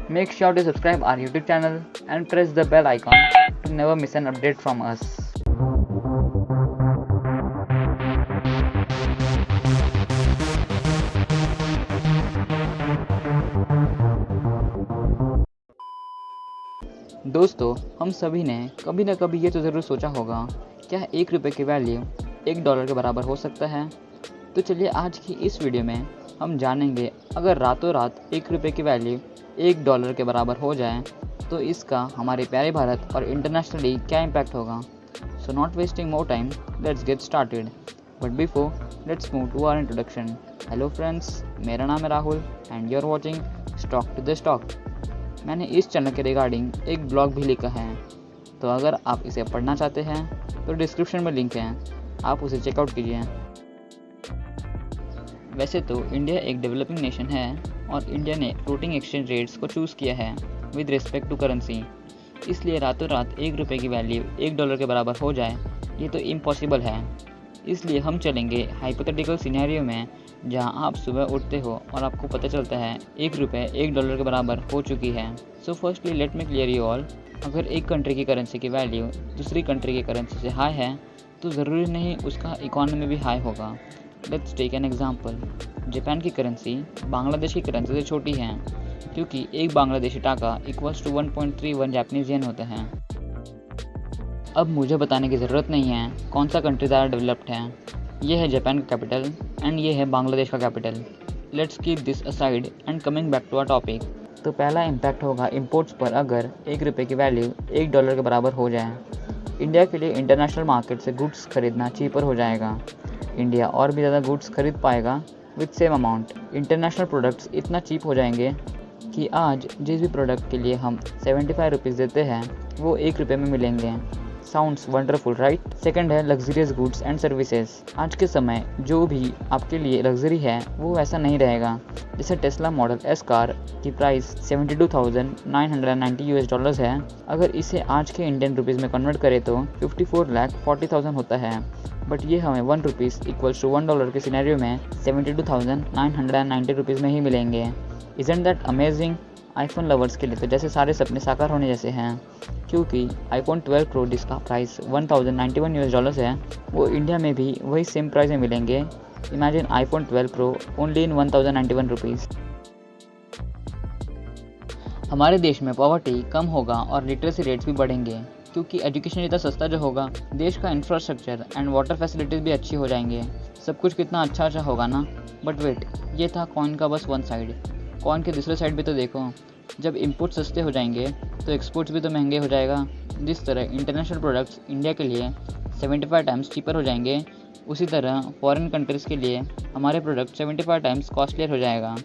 Make sure to subscribe our YouTube channel and press the bell icon to never miss an update from us. दोस्तों, हम सभी ने कभी न कभी ये तो ज़रूर सोचा होगा, क्या ₹1 की वैल्यू $1 के बराबर हो सकता है? तो चलिए आज की इस वीडियो में हम जानेंगे, अगर रातों रात ₹1 की वैल्यू $1 के बराबर हो जाए तो इसका हमारे प्यारे भारत और इंटरनेशनली क्या इम्पैक्ट होगा। So not wasting more time, let's get started. But before let's move to our introduction. Hello friends, मेरा नाम है Rahul and you are watching stock to the stock. मैंने इस चैनल के रिगार्डिंग एक ब्लॉग भी लिखा है, तो अगर आप इसे पढ़ना चाहते हैं तो डिस्क्रिप्शन में लिंक है, आप उसे चेकआउट कीजिए। वैसे तो इंडिया एक डेवलपिंग नेशन है और इंडिया ने फ्लोटिंग एक्सचेंज रेट्स को चूज़ किया है विद रिस्पेक्ट टू करेंसी, इसलिए रातों रात ₹1 की वैल्यू $1 के बराबर हो जाए ये तो इम्पॉसिबल है। इसलिए हम चलेंगे हाइपोथेटिकल सिनेरियो में, जहां आप सुबह उठते हो और आपको पता चलता है ₹1 $1 के बराबर हो चुकी है। So firstly let me clear you all, अगर एक कंट्री की करेंसी की वैल्यू दूसरी कंट्री की करेंसी से हाई है तो ज़रूरी नहीं उसका इकोनॉमी भी हाई होगा। Let's take an example. Japan की करेंसी बांग्लादेश की करेंसी से छोटी है, क्योंकि एक बांग्लादेशी टाका इक्वल्स टू 1.31 जापानीज येन होता है। अब मुझे बताने की ज़रूरत नहीं है कौन सा कंट्री ज़्यादा डेवलप्ड है। ये है जापान का कैपिटल एंड ये है बांग्लादेश का capital. Let's keep this aside and coming back to our topic. तो पहला इम्पैक्ट होगा इंपोर्ट्स पर, अगर ₹1 की वैल्यू $1 के बराबर हो जाए। इंडिया के लिए इंटरनेशनल मार्केट से गुड्स खरीदना चीपर हो जाएगा। इंडिया और भी ज़्यादा गुड्स खरीद पाएगा with same amount. International products इतना चीप हो जाएंगे कि आज जिस भी प्रोडक्ट के लिए हम ₹75 देते हैं वो ₹1 में मिलेंगे। Sounds wonderful right. सेकंड है लग्जरियस गुड्स एंड सर्विसेज। आज के समय जो भी आपके लिए लग्जरी है वो वैसा नहीं रहेगा। जैसे टेस्ला मॉडल एस कार की प्राइस $72,990 है, अगर इसे आज के इंडियन रुपीज़ में कन्वर्ट करें तो 54,40,000 होता है। बट ये हमें ₹1 इक्वल्स टू $1 के सिनेरियो में ₹72,990 में ही मिलेंगे। Isn't that amazing? IPhone lovers के लिए तो जैसे सारे सपने साकार होने जैसे हैं, क्योंकि iPhone 12 Pro जिसका प्राइस $1,091 है वो इंडिया में भी वही सेम प्राइस में मिलेंगे। Imagine iPhone 12 Pro only in ₹1,091। हमारे देश में पॉवर्टी कम होगा और लिटरेसी रेट्स भी बढ़ेंगे, क्योंकि एजुकेशन इतना सस्ता जो होगा, देश का इंफ्रास्ट्रक्चर एंड वाटर फैसिलिटीज़ भी अच्छी हो जाएंगे। सब कुछ कितना अच्छा होगा ना। बट वेट, ये था कॉइन का बस वन साइड। कॉइन के दूसरे साइड भी तो देखो। जब इंपोर्ट सस्ते हो जाएंगे तो एक्सपोर्ट्स भी तो महंगे हो जाएगा। जिस तरह इंटरनेशनल प्रोडक्ट्स इंडिया के लिए 75 टाइम्स चीपर हो जाएंगे, उसी तरह फॉरेन कंट्रीज़ के लिए हमारे प्रोडक्ट 75 टाइम्स कॉस्टलियर हो जाएगा,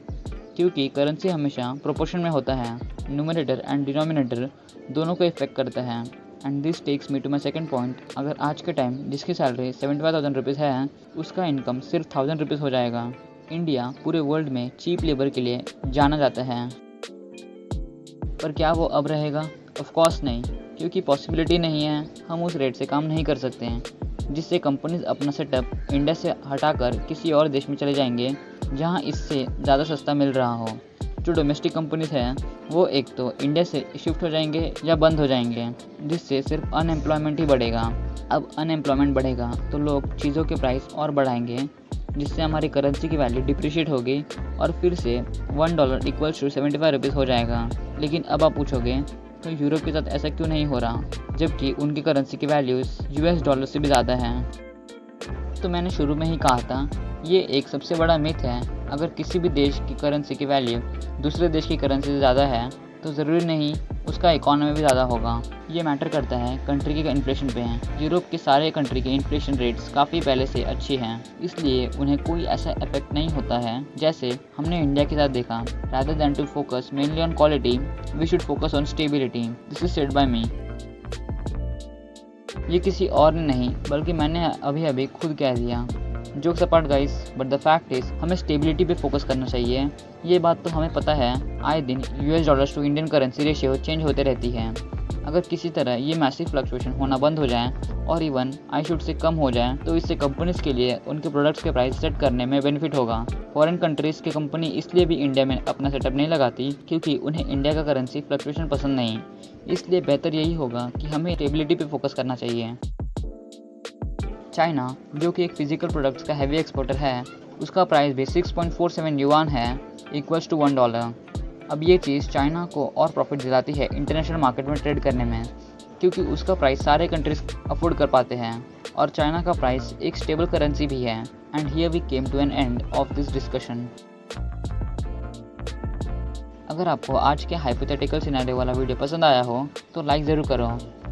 क्योंकि करेंसी हमेशा प्रोपोर्शन में होता है। न्यूमरेटर एंड डिनोमिनेटर दोनों को इफेक्ट करता है। And this takes me to my second point. अगर आज के टाइम जिसकी सैलरी ₹75,000 है उसका इनकम सिर्फ ₹1,000 हो जाएगा। इंडिया पूरे वर्ल्ड में चीप लेबर के लिए जाना जाता है, पर क्या वो अब रहेगा? ऑफ कोर्स नहीं, क्योंकि पॉसिबिलिटी नहीं है। हम उस रेट से काम नहीं कर सकते हैं, जिससे कंपनीज अपना सेटअप इंडिया से हटाकर किसी और देश में चले जाएंगे जहां इससे ज़्यादा सस्ता मिल रहा हो। जो डोमेस्टिक कंपनीज हैं वो एक तो इंडिया से शिफ्ट हो जाएंगे या बंद हो जाएंगे, जिससे सिर्फ अनएम्प्लॉयमेंट ही बढ़ेगा। अब अनएम्प्लॉयमेंट बढ़ेगा तो लोग चीज़ों के प्राइस और बढ़ाएंगे, जिससे हमारी करेंसी की वैल्यू डिप्रिशिएट होगी और फिर से $1 इक्वल्स टू ₹75 हो जाएगा। लेकिन अब आप पूछोगे तो यूरोप के साथ ऐसा क्यों नहीं हो रहा, जबकि उनकी करेंसी की वैल्यूज़ US$ से भी ज़्यादा है? तो मैंने शुरू में ही कहा था, ये एक सबसे बड़ा मिथ है। अगर किसी भी देश की करेंसी की वैल्यू दूसरे देश की करेंसी से ज़्यादा है तो ज़रूरी नहीं उसका इकोनॉमी भी ज़्यादा होगा। ये मैटर करता है कंट्री के इन्फ्लेशन पे है। यूरोप के सारे कंट्री के इन्फ्लेशन रेट्स काफ़ी पहले से अच्छी हैं, इसलिए उन्हें कोई ऐसा इफेक्ट नहीं होता है जैसे हमने इंडिया के साथ देखा। Rather than to focus mainly on quality, we should focus on stability. This is said by me. ये किसी और ने नहीं बल्कि मैंने अभी अभी खुद कह दिया। Jokes apart guys, but the fact is हमें स्टेबिलिटी पे फोकस करना चाहिए। ये बात तो हमें पता है, आए दिन $US to Indian currency ratio change होते रहती है। अगर किसी तरह ये मैसिव फ्लक्चुएशन होना बंद हो जाए और इवन आई शुड से कम हो जाए तो इससे कंपनीज के लिए उनके प्रोडक्ट्स के प्राइस सेट करने में बेनिफिट होगा। फॉरेन कंट्रीज़ की कंपनी इसलिए भी इंडिया में अपना सेटअप नहीं लगाती क्योंकि उन्हें इंडिया का करेंसी फ्लक्चुएशन पसंद नहीं। इसलिए बेहतर यही होगा कि हमें स्टेबिलिटी पे फोकस करना चाहिए। चाइना, जो कि एक फिजिकल प्रोडक्ट्स का हैवी एक्सपोर्टर है, उसका प्राइस भी 6.47 युआन है, इक्वल्स टू $1। अब ये चीज़ चाइना को और प्रॉफिट दिलाती है इंटरनेशनल मार्केट में ट्रेड करने में, क्योंकि उसका प्राइस सारे कंट्रीज अफोर्ड कर पाते हैं और चाइना का प्राइस एक स्टेबल करेंसी भी है। And here we came to an end of this discussion. अगर आपको आज के हाइपोथेटिकल सिनेरियो वाला वीडियो पसंद आया हो तो लाइक ज़रूर करो।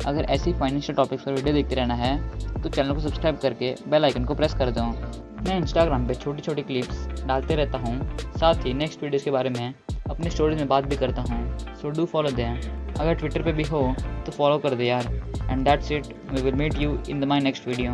अगर ऐसी फाइनेंशियल टॉपिक्स पर वीडियो देखते रहना है तो चैनल को सब्सक्राइब करके बेल आइकन को प्रेस कर दो। मैं इंस्टाग्राम पे छोटी छोटी क्लिप्स डालते रहता हूँ, साथ ही नेक्स्ट वीडियोज़ के बारे में अपनी स्टोरीज में बात भी करता हूँ, सो डू फॉलो देम। अगर ट्विटर पे भी हो तो फॉलो कर दे यार। And that's it, we will meet you in my next video.